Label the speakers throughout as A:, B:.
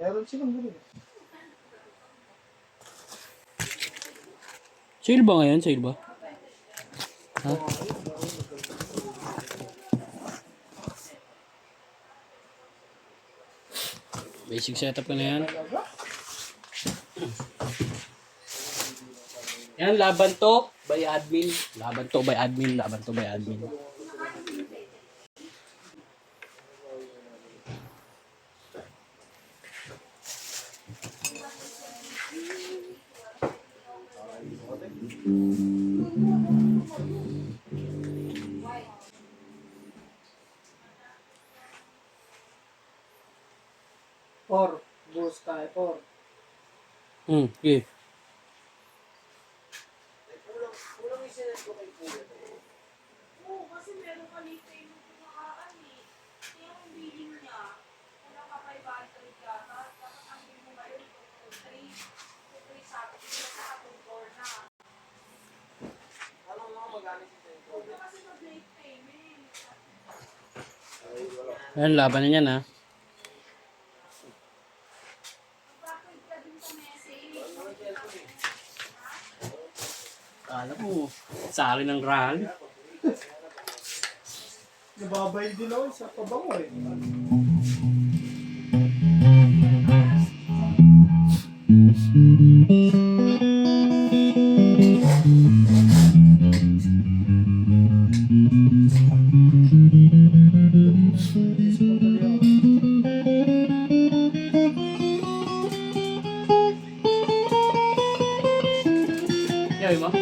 A: Meron silang ganun.
B: Sale ba ngayon? Sale ba? Ha? Basic setup ka na yan. Yan, laban to by admin. Laban to by admin. Laban to by admin.
A: Boost tayo, 4.
B: Okay.
A: Kulang isinan ko kay Kuya.
C: Oo, kasi meron kami payment yung nakaraan eh. Kaya yung billing niya, wala ka 500 yata. Dapat ang bill mo ngayon, 2-3 sabi niya sa atong door na.
A: Alam mo magamit ito.
C: Huwag na kasi mag-late payment.
B: Ayan, laban na yan ha.
C: Mag-backward ka din sa message.
B: Alam mo, sa akin ng rally.
A: Nababay din ako sa pabango eh.
B: Yawi mo?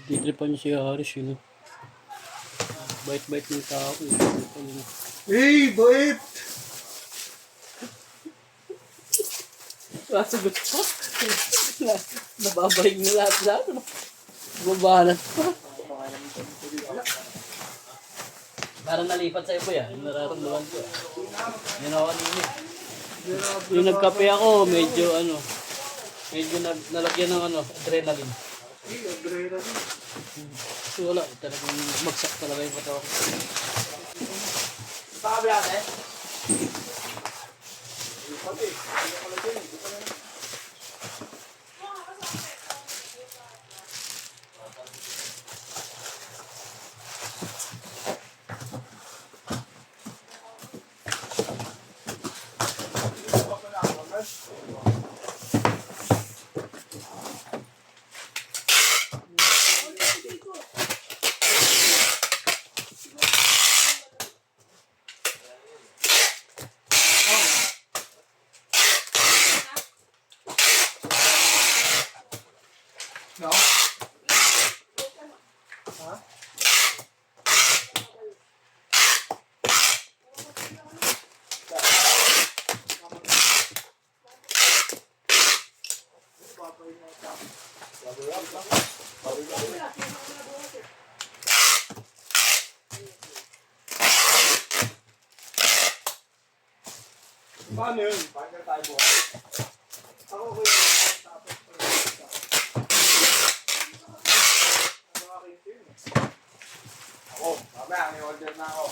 B: Ditripan niya si Haris yun. Bait-bait ng tao.
A: Hey, bait!
B: Kasagot pa. Nababaling na lahat. Babalat pa. Parang nalipat sa iba yan. Nararamdaman ko. Yan ako kanina. Yung nagkape ako, medyo nalagyan ng adrenaline.
A: Adrenaline.
B: Kasi wala, talagang magsak talaga yung patawa ko.
A: Pakabi natin? Paano yun? Paano tayo bukas? Ako ko yung tapos. Ano aking team? Ako, mamaya, may order na ako.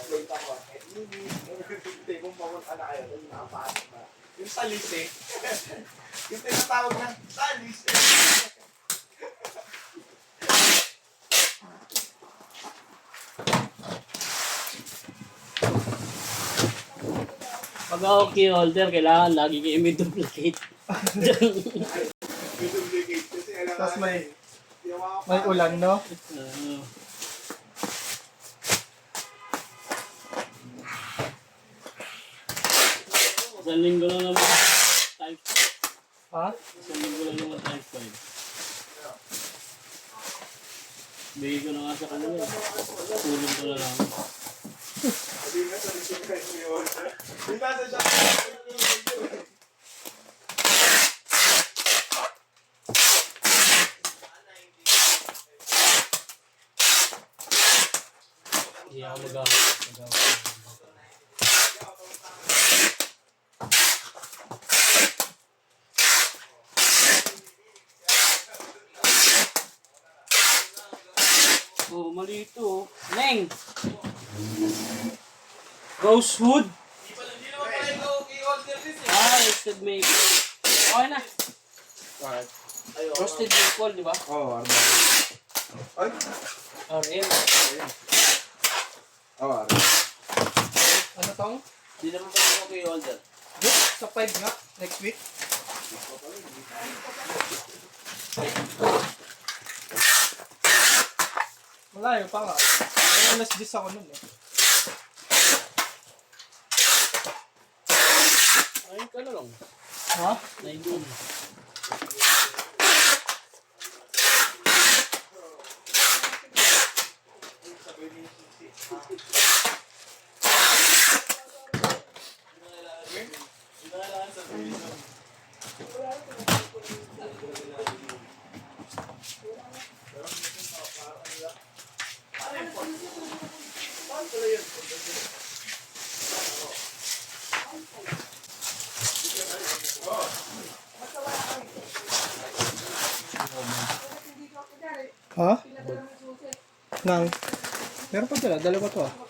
A: Late ako. Hindi kung pumunta na kayo, yung nakapasok na. Yung salis eh. Yung tinatawag na salis eh.
B: Pag ako key holder, kailangan lagi kayo may duplicate.
A: May duplicate kasi alam
D: Tapos
A: nga,
D: may
A: yung mga
D: may ulan, no?
B: Isang linggo lang naman type.
D: Ha?
B: Isang linggo lang naman type 5. Bigay ko na nga sa kanila. Tulong ko na lang.
A: Hindi nga sa lisod kayo may order. Hindi nasa siya.
B: Hindi ako mag-out. Oh, mali ito. Oh. Neng! Rosewood? Roasted maple. Okay na.
A: Bakit?
B: Roasted maple, di ba?
A: Oo, arma. Ay?
B: RM.
A: Oo, arma.
D: Ano tong?
B: Di naman pa ako kay order.
D: Book sa 5 nga, next week. Malayo pa nga. Pero alas 10 ako nun eh.
B: Ayun ka na lang.
D: Ha?
B: 19.
D: Ha? Nang? Meron pa dala, dalawa to ah.